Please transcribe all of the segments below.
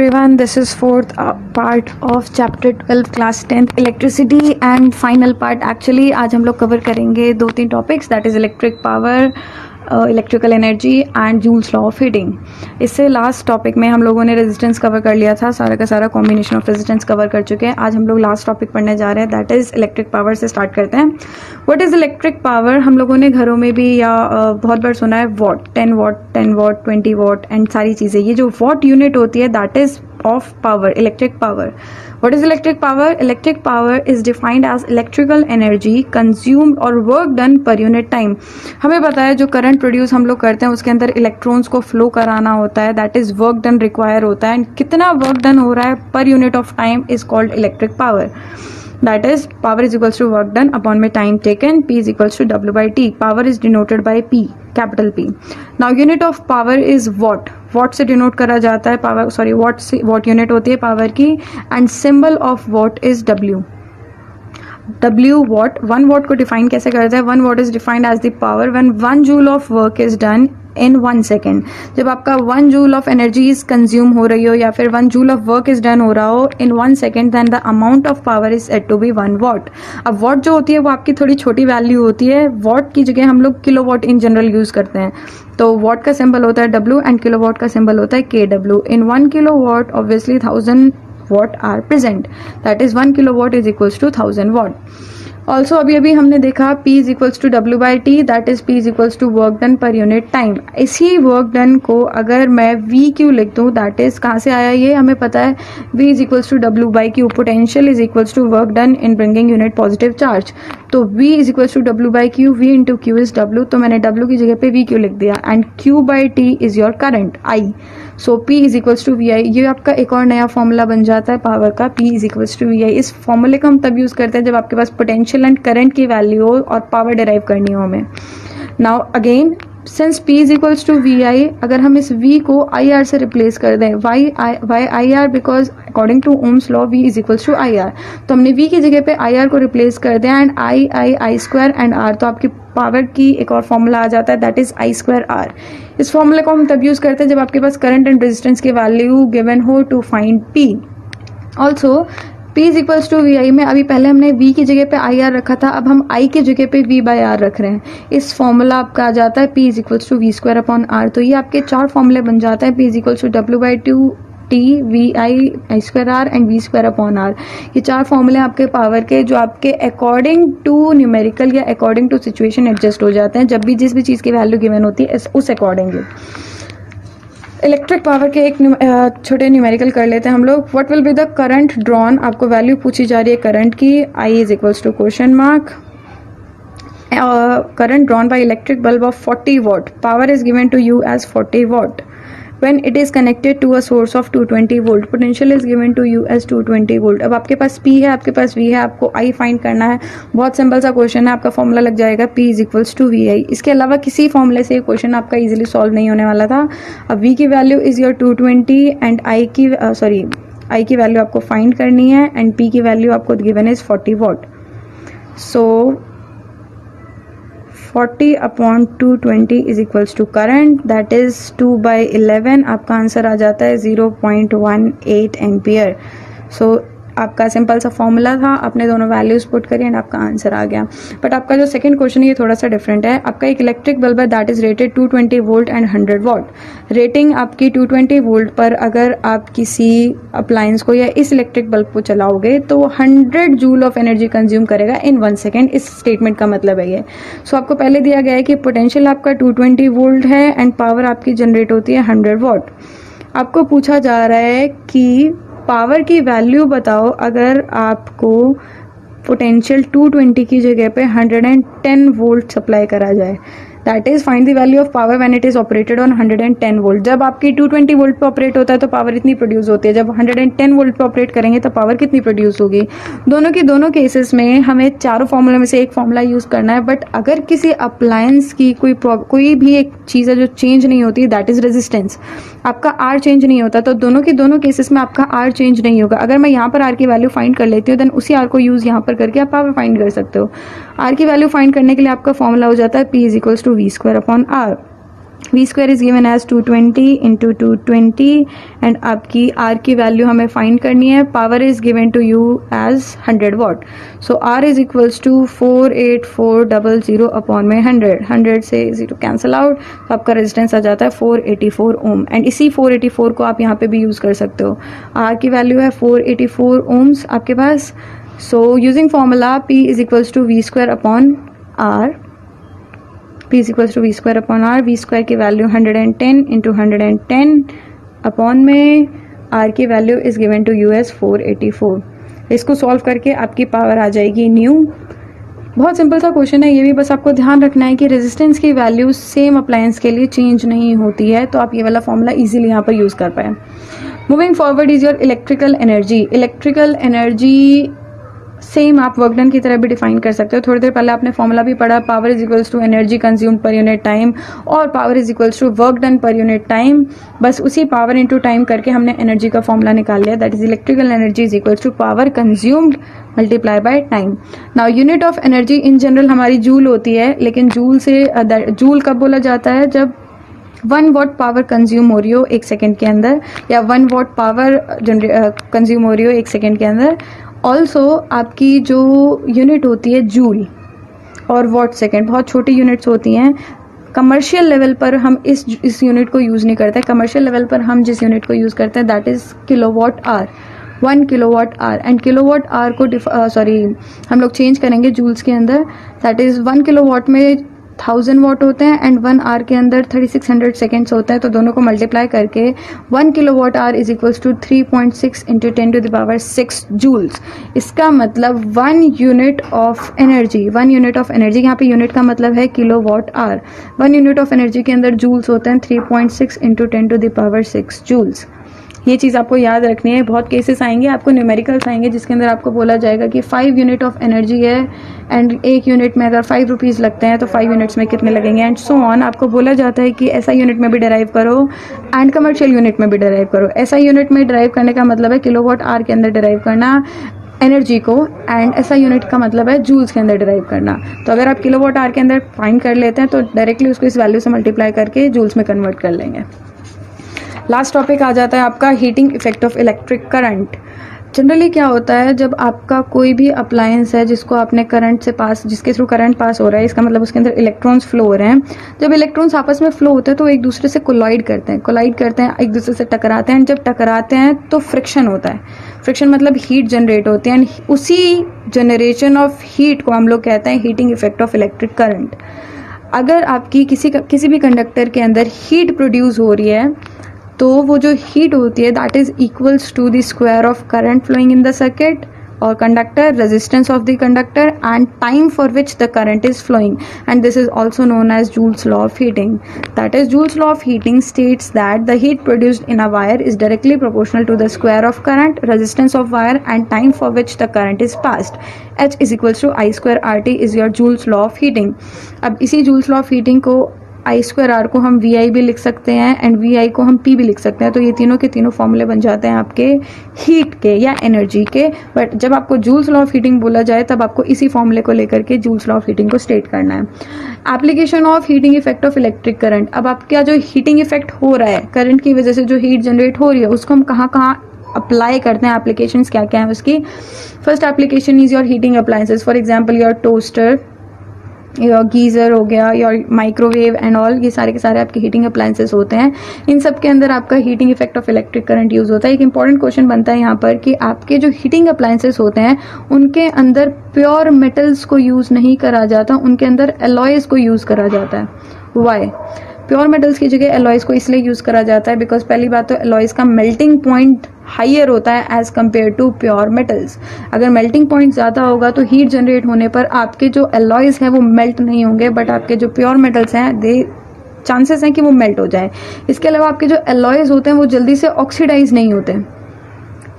everyone, this is fourth part of chapter 12 class 10th electricity and final part actually आज हम लोग cover करेंगे 2-3 topics, that is electric power, electrical energy and joules law of heating. इससे last topic में हम लोगों ने resistance cover कर लिया था, सारा का सारा कॉम्बिनेशन ऑफ रेजिस्टेंस कवर कर चुके हैं। आज हम लोग लास्ट टॉपिक पढ़ने जा रहे हैं, दैट इज़ इलेक्ट्रिक पावर से स्टार्ट करते हैं। What is electric power? हम लोगों ने घरों में भी या बहुत बार सुना है what, 10 what, 10 what, 20 what and सारी चीज़ें। ये जो वॉट यूनिट होती है that is of power, electric power. What is electric power? Electric power is defined as electrical energy consumed or work done per unit time. हमें पता है जो करंट प्रोड्यूस हम लोग करते हैं उसके अंदर इलेक्ट्रॉन्स को फ्लो कराना होता है, that is work done require होता है। कितना वर्क डन हो रहा है per unit of time is called electric power. That is, power is equals to work done upon my time taken. P is equals to W by T. Power is denoted by P, capital P. Now, unit of power is watt. Watt से denote करा जाता है power. Sorry, watt unit होती है power की. And symbol of watt is W. W watt. 1 watt को define कैसे करते हैं? 1 watt is defined as the power when 1 joule of work is done in 1 second. जब आपका 1 joule of energy is consume हो रही हो या फिर 1 joule of work is done हो रहा हो in 1 second, then the amount of power is said to be 1 watt. अब watt जो होती है वो आपकी थोड़ी छोटी वैल्यू होती है। watt की जगह हम लोग किलोवाट इन जनरल यूज करते हैं, तो watt का सिंबल होता है W एंड किलोवाट का सिंबल होता है KW. in 1 kilowatt obviously 1000 watt are present, that is 1 kilowatt is equals to 1000 watt. Also अभी हमने देखा P is equals to W by T, that is P is equals to work done per unit time. इसी work done को अगर मैं VQ लिख दूँ, that is कहाँ से आया ये हमें पता है, V is equals to W by Q, potential is equals to work done in bringing unit positive charge. तो V is equals to W by Q, V into Q is W, तो मैंने W की जगह पे VQ लिख दिया and Q by T is your current I, so P is equals to VI। ये आपका एक और नया फॉर्मूला बन जाता है पावर का, P is equals to VI। इस फॉर्मूले को हम तब यूज करते हैं जब आपके पास पोटेंशियल एंड करंट की वैल्यू हो और पावर डिराइव करनी हो हमें। Now again since P is equals to VI, अगर हम इस V को IR से रिप्लेस कर दें, वाई IR, because according to Ohm's law V is equals to IR, तो हमने V की जगह पे IR को रिप्लेस कर दिया and I square and R, तो आपकी पावर की एक और फॉर्मूला आ जाता है that is I square R। इस फॉर्मूले को हम तब यूज करते हैं जब आपके पास करंट एंड रेजिस्टेंस की वैल्यू गिवन हो to find P। Also P is equals to VI में अभी पहले हमने V की जगह पे IR रखा था, अब हम I की जगह पे V बाई R रख रहे हैं। इस फॉर्मूला आपका आ जाता है P is equals to V square upon R। तो ये आपके 4 फॉर्मूले बन जाते हैं, P is equals to W by 2 T, I square R and V square upon R। ये 4 फॉर्मूले आपके पावर के जो आपके अकॉर्डिंग टू न्यूमेरिकल या अकॉर्डिंग टू सिचुएशन एडजस्ट हो जाते हैं जब भी जिस भी चीज़ की वैल्यू गिवन होती है उस अकॉर्डिंगली। इलेक्ट्रिक पावर के एक छोटे न्यूमेरिकल कर लेते हैं हम लोग। What will be the current drawn? आपको वैल्यू पूछी जा रही है करंट की, I is equals to question mark. Current drawn by electric bulb of 40 watt, power is given to you as 40 watt when it is connected to a source of 220 volt, potential is given to you as 220 volt। अब आपके पास P है, आपके पास V है, आपको I find करना है। बहुत simple सा क्वेश्चन है, आपका फॉर्मूला लग जाएगा P is equals to VI। इसके अलावा किसी फॉर्मूले से क्वेश्चन आपका इजीली सॉल्व नहीं होने वाला था। अब V की value is your 220 and I की वैल्यू आपको फाइंड करनी है एंड P की वैल्यू आपको given is 40 watt। So 40 upon 220 is equals to current, that is 2 by 11। आपका आंसर आ जाता है 0.18 एम्पियर। सो आपका सिंपल सा फॉर्मूला था, आपने दोनों वैल्यूज पुट करी एंड आपका आंसर आ गया। बट आपका जो सेकंड क्वेश्चन है ये थोड़ा सा डिफरेंट है। आपका एक इलेक्ट्रिक बल्ब है that is rated 220 volt and 100 watt। Rating आपकी 220 वोल्ट पर अगर आप किसी अप्लायंस को या इस इलेक्ट्रिक बल्ब को चलाओगे तो 100 जूल ऑफ एनर्जी कंज्यूम करेगा इन 1 सेकेंड। इस स्टेटमेंट का मतलब है ये। सो आपको पहले दिया गया है कि पोटेंशियल आपका 220 वोल्ट है एंड पावर आपकी जनरेट होती है 100 watt। आपको पूछा जा रहा है कि पावर की वैल्यू बताओ अगर आपको पोटेंशियल 220 की जगह पे 110 वोल्ट सप्लाई करा जाए, that is find the value of power when it is operated on 110 volt. जब आपकी 220 वोल्ट पे ऑपरेट होता है तो पावर इतनी प्रोड्यूस होती है, जब 110 वोल्ट पे ऑपरेट करेंगे तो पावर कितनी प्रोड्यूस होगी। दोनों केसेस में हमें चारों फॉर्मूले में से एक फॉर्मूला यूज करना है। बट अगर किसी अप्लायंस की कोई भी एक चीज है जो चेंज नहीं होती, दैट इज रेजिस्टेंस, आपका R चेंज नहीं होता, तो दोनों केसेस में आपका R चेंज नहीं होगा। अगर मैं यहाँ पर R की वैल्यू फाइंड कर लेती हूँ देन उसी R को यूज यहाँ पर करके आप पावर फाइंड कर सकते हो। R की वैल्यू फाइंड करने के लिए आपका फॉर्मूला हो जाता है P is equals to V square upon R। V square is given as 220 into 220 and आपकी आर की वैल्यू हमें फाइंड करनी है. Power is given to you as 100 watt. So R is equals to 48400 upon में 100 से 0 cancel out. तो आपका resistance आ जाता है 484 ओम. एंड इसी 484 को आप यहाँ पे भी यूज़ कर सकते हो. आर की वैल्यू है 484 ओम्स आपके पास. So using formula P is equals to V square upon R. P is equals to V square upon R. V square की वैल्यू 110 इंटू 110 अपॉन में R की value is given to you as 484. इसको solve करके आपकी power आ जाएगी new. बहुत simple सा question है ये भी. बस आपको ध्यान रखना है कि रेजिस्टेंस की वैल्यू सेम अप्लायंस के लिए चेंज नहीं होती है. तो आप ये वाला फॉर्मूला इजीली यहाँ पर यूज़ कर पाए. Moving forward is your electrical energy. Electrical energy same आप वर्क डन की तरह भी डिफाइन कर सकते हो. थोड़ी देर पहले आपने फॉर्मूला भी पढ़ा. Power is equals to energy consumed per unit time और power is equals to work done per unit time. बस उसी पावर इनटू टाइम करके हमने एनर्जी का फॉर्मूला निकाल लिया. That is electrical energy is equals to power consumed multiply by time. Now unit of energy in general हमारी joule होती है. लेकिन जूल से जूल कब बोला जाता है? जब 1 वॉट पावर कंज्यूम हो रही हो 1 सेकेंड के अंदर, या 1 वॉट पावर कंज्यूम हो रही हो 1 सेकेंड के अंदर. ऑल्सो आपकी जो यूनिट होती है जूल और वॉट सेकेंड, बहुत छोटी यूनिट्स होती हैं. कमर्शियल लेवल पर हम इस यूनिट को यूज़ नहीं करते. कमर्शियल लेवल पर हम जिस यूनिट को यूज़ करते हैं that is kilowatt hour. 1 kilowatt are. And kilowatt hour को हम लोग चेंज करेंगे जूल्स के अंदर. दैट इज़ 1 किलोवाट में 1000 वॉट होते हैं एंड 1 आर के अंदर 3600 सेकेंड्स होते हैं. तो दोनों को मल्टीप्लाई करके 1 kilowatt hour is equals to 3.6 into 10 to the power 6 joules. इसका मतलब 1 unit of energy. 1 unit of energy, यहाँ पे यूनिट का मतलब है kilowatt hour. 1 unit of energy के अंदर जूल्स होते हैं 3.6 into 10 to the power 6 joules. ये चीज़ आपको याद रखनी है. बहुत केसेस आएंगे, आपको न्यूमेरिकल्स आएंगे जिसके अंदर आपको बोला जाएगा कि 5 यूनिट ऑफ एनर्जी है एंड 1 यूनिट में अगर 5 रुपीज़ लगते हैं तो 5 यूनिट्स में कितने लगेंगे एंड सो ऑन. आपको बोला जाता है कि ऐसा यूनिट में भी डिराइव करो एंड कमर्शियल यूनिट में भी डिराइव करो. ऐसा यूनिट में डिराइव करने का मतलब है किलोवाट आर के अंदर डिराइव करना एनर्जी को, एंड ऐसा यूनिट का मतलब है जूल्स के अंदर डिराइव करना. तो अगर आप किलोवाट आर के अंदर फाइंड कर लेते हैं तो डायरेक्टली उसको इस वैल्यू से मल्टीप्लाई करके जूल्स में कन्वर्ट कर लेंगे. लास्ट टॉपिक आ जाता है आपका heating effect of electric current. Generally क्या होता है, जब आपका कोई भी अप्लायंस है जिसको आपने करंट से पास, जिसके थ्रू करंट पास हो रहा है, इसका मतलब उसके अंदर इलेक्ट्रॉन्स फ्लो हो रहे हैं. जब इलेक्ट्रॉन्स आपस में फ्लो होते हैं तो एक दूसरे से कोलाइड करते हैं, एक दूसरे से टकराते हैं. जब टकराते हैं तो फ्रिक्शन होता है. फ्रिक्शन मतलब हीट जनरेट होती है एंड उसी जनरेशन ऑफ हीट को हम लोग कहते हैं heating effect of electric current. अगर आपकी किसी भी कंडक्टर के अंदर हीट प्रोड्यूस हो रही है तो वो जो हीट होती है that is equals to the square of current flowing in the circuit or conductor, resistance of the conductor and time for which the current is flowing, and this is also known as Joule's law of heating. That is, Joule's law of heating states that the heat produced in a wire is directly proportional to the square of current, resistance of wire and time for which the current is passed. H is equals to I square RT is your Joule's law of heating. अब इसी Joule's law of heating को आई square are को हम we आई भी लिख सकते हैं and we आई को हम पी भी लिख सकते हैं. तो ये तीनों के तीनों फॉर्मूले बन जाते हैं आपके हीट के या एनर्जी के. बट जब आपको जूल्स लॉ ऑफ हीटिंग बोला जाए तब आपको इसी फॉर्मूले को लेकर के जूल्स लॉ ऑफ हीटिंग को स्टेट करना है. Application of heating effect of electric current. अब आपका जो हीटिंग इफेक्ट हो रहा है करंट की वजह से, जो हीट जनरेट हो रही है, उसको हम कहाँ कहाँ अप्लाई करते हैं, एप्लीकेशंस क्या क्या है उसकी. First application is your heating appliances. For example your toaster, your geyser हो गया, योर माइक्रोवेव एंड ऑल, ये सारे के सारे आपके हीटिंग अप्लायंसेस होते हैं. इन सब के अंदर आपका heating effect of electric current use होता है. एक इंपॉर्टेंट क्वेश्चन बनता है यहाँ पर कि आपके जो हीटिंग अप्लायंसेस होते हैं उनके अंदर प्योर मेटल्स को यूज़ नहीं करा जाता, उनके अंदर एलॉयज को यूज़ करा जाता है. वाई? प्योर मेटल्स की जगह एलॉयज को इसलिए यूज़ करा जाता है बिकॉज पहली बात तो एलॉयज का मेल्टिंग पॉइंट हाइयर होता है as compared to pure metals. अगर मेल्टिंग पॉइंट ज़्यादा होगा तो हीट जनरेट होने पर आपके जो एलॉयज हैं वो मेल्ट नहीं होंगे, बट आपके जो प्योर मेटल्स हैं दे चांसेस हैं कि वो मेल्ट हो जाए. इसके अलावा आपके जो एलॉयज होते हैं वो जल्दी से ऑक्सीडाइज नहीं होते,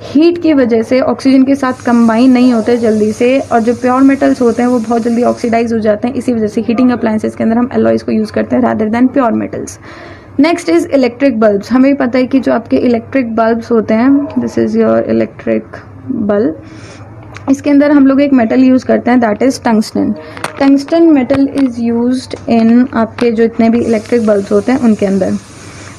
हीट की वजह से ऑक्सीजन के साथ कंबाइन नहीं होते जल्दी से, और जो प्योर मेटल्स होते हैं वो बहुत जल्दी ऑक्सीडाइज हो जाते हैं. इसी वजह से हीटिंग अप्लायंसेस के अंदर हम एलॉयज को यूज़ करते हैं rather than pure metals. Next is electric bulbs. हमें पता है कि जो आपके इलेक्ट्रिक बल्ब्स होते हैं, this is your electric bulb. इसके अंदर हम लोग एक मेटल यूज़ करते हैं, that is tungsten. Tungsten metal is used in आपके जो इतने भी इलेक्ट्रिक बल्ब्स होते हैं उनके अंदर।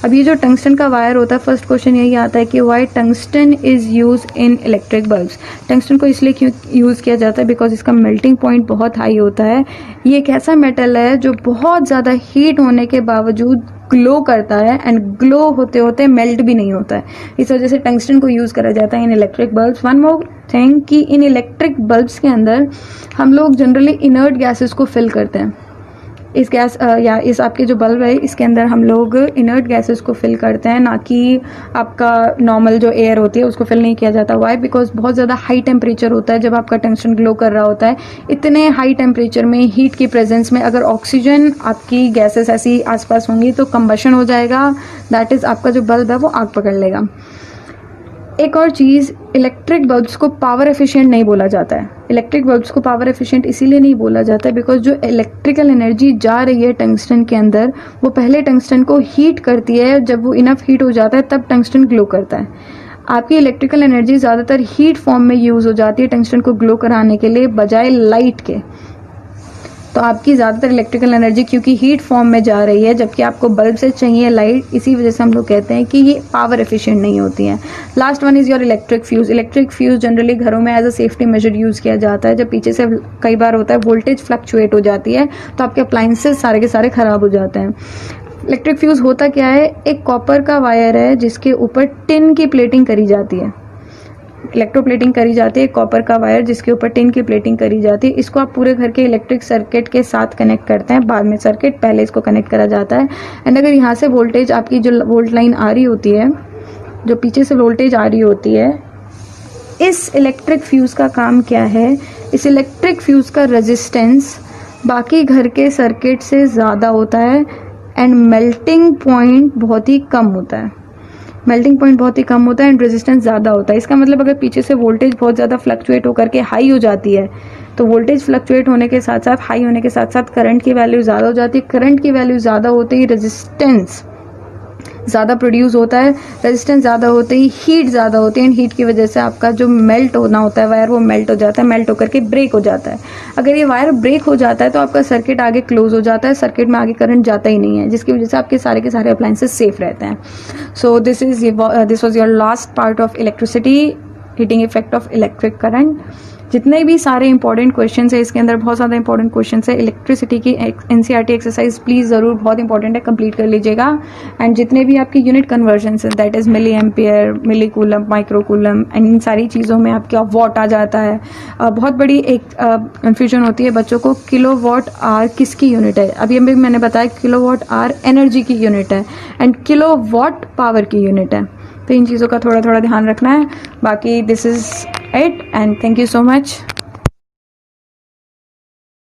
अब ये जो टंगस्टन का वायर होता है, फर्स्ट क्वेश्चन यही आता है कि why tungsten is use in electric bulbs. Tungsten को इसलिए क्यों यूज़ किया जाता है, बिकॉज इसका मेल्टिंग पॉइंट बहुत हाई होता है। ये एक ऐसा मेटल है जो बहुत ज़्यादा हीट होने के बावजूद ग्लो करता है, एंड ग्लो होते होते मेल्ट भी नहीं होता है। इस वजह से टंगस्टन को यूज़ करा जाता है इन electric bulbs. One more thing कि इन इलेक्ट्रिक बल्ब्स के अंदर हम लोग जनरली इनर्ट गैसेस को फिल करते हैं। इस गैस या इस आपके जो बल्ब है इसके अंदर हम लोग इनर्ट गैसेस को फिल करते हैं, ना कि आपका नॉर्मल जो एयर होती है उसको फिल नहीं किया जाता। वाई? बिकॉज बहुत ज़्यादा हाई टेम्परेचर होता है जब आपका टंगस्टन ग्लो कर रहा होता है। इतने हाई टेम्परेचर में हीट की प्रेजेंस में अगर ऑक्सीजन आपकी गैसेस ऐसी आसपास होंगी तो कंबशन हो जाएगा, दैट इज़ आपका जो बल्ब है वो आग पकड़ लेगा। एक और चीज़, इलेक्ट्रिक बल्ब्स को पावर एफिशिएंट नहीं बोला जाता है। इलेक्ट्रिक बल्ब्स को पावर एफिशिएंट इसीलिए नहीं बोला जाता है बिकॉज जो इलेक्ट्रिकल एनर्जी जा रही है टंगस्टन के अंदर वो पहले टंगस्टन को हीट करती है। जब वो इनफ हीट हो जाता है तब टंगस्टन ग्लो करता है। आपकी इलेक्ट्रिकल एनर्जी ज़्यादातर हीट फॉर्म में यूज़ हो जाती है टंगस्टन को ग्लो कराने के लिए, बजाय लाइट के। तो आपकी ज़्यादातर इलेक्ट्रिकल एनर्जी क्योंकि हीट फॉर्म में जा रही है, जबकि आपको बल्ब से चाहिए लाइट, इसी वजह से हम लोग कहते हैं कि ये पावर एफिशिएंट नहीं होती हैं। Last one is your electric fuse. Electric fuse generally घरों में as a safety measure use किया जाता है। जब पीछे से कई बार होता है वोल्टेज फ्लक्चुएट हो जाती है तो आपके अप्लाइंसेस सारे के सारे ख़राब हो जाते हैं। इलेक्ट्रिक फ्यूज़ होता क्या है, एक कॉपर का वायर है जिसके ऊपर टिन की प्लेटिंग करी जाती है, इलेक्ट्रोप्लेटिंग करी जाती है। कॉपर का वायर जिसके ऊपर टिन की प्लेटिंग करी जाती है, इसको आप पूरे घर के इलेक्ट्रिक सर्किट के साथ कनेक्ट करते हैं। बाद में सर्किट, पहले इसको कनेक्ट करा जाता है। एंड अगर यहाँ से वोल्टेज आपकी जो वोल्ट लाइन आ रही होती है, जो पीछे से वोल्टेज आ रही होती है, इस इलेक्ट्रिक फ्यूज़ का काम क्या है, इस इलेक्ट्रिक फ्यूज़ का रेजिस्टेंस बाकी घर के सर्किट से ज़्यादा होता है एंड मेल्टिंग पॉइंट बहुत ही कम होता है। मेल्टिंग पॉइंट बहुत ही कम होता है एंड रेजिस्टेंस ज़्यादा होता है। इसका मतलब अगर पीछे से वोल्टेज बहुत ज़्यादा फ्लक्चुएट होकर के हाई हो जाती है तो वोल्टेज फ्लक्चुएट होने के साथ साथ, हाई होने के साथ साथ करंट की वैल्यू ज़्यादा हो जाती है। करंट की वैल्यू ज़्यादा होते ही रेजिस्टेंस ज़्यादा प्रोड्यूस होता है। रेजिस्टेंस ज़्यादा होते ही हीट ज़्यादा होती है एंड हीट की वजह से आपका जो मेल्ट होना होता है वायर, वो मेल्ट हो जाता है, मेल्ट होकर के ब्रेक हो जाता है। अगर ये वायर ब्रेक हो जाता है तो आपका सर्किट आगे क्लोज हो जाता है, सर्किट में आगे करंट जाता ही नहीं है, जिसकी वजह से आपके सारे के सारे अप्लायंसेस सेफ रहते हैं। So this was your last part of electricity, heating effect of electric current. जितने भी सारे इंपॉर्टेंट क्वेश्चंस है, इसके अंदर बहुत ज़्यादा इंपॉर्टेंट क्वेश्चंस है। इलेक्ट्रिसिटी की एनसीईआरटी एक्सरसाइज प्लीज़ ज़रूर, बहुत इंपॉर्टेंट है, कंप्लीट कर लीजिएगा। एंड जितने भी आपके यूनिट कन्वर्जन्स है, that is milli ampere, milli coulomb, micro coulomb, and इन सारी चीज़ों में आपका वॉट आ जाता है। बहुत बड़ी एक कन्फ्यूजन होती है बच्चों को, किलो वॉट आर किसकी यूनिट है। अभी अभी मैंने बताया किलो वॉट आर एनर्जी की यूनिट है एंड किलो वॉट पावर की यूनिट है। तो इन चीज़ों का थोड़ा थोड़ा ध्यान रखना है। बाकी this is it and thank you so much.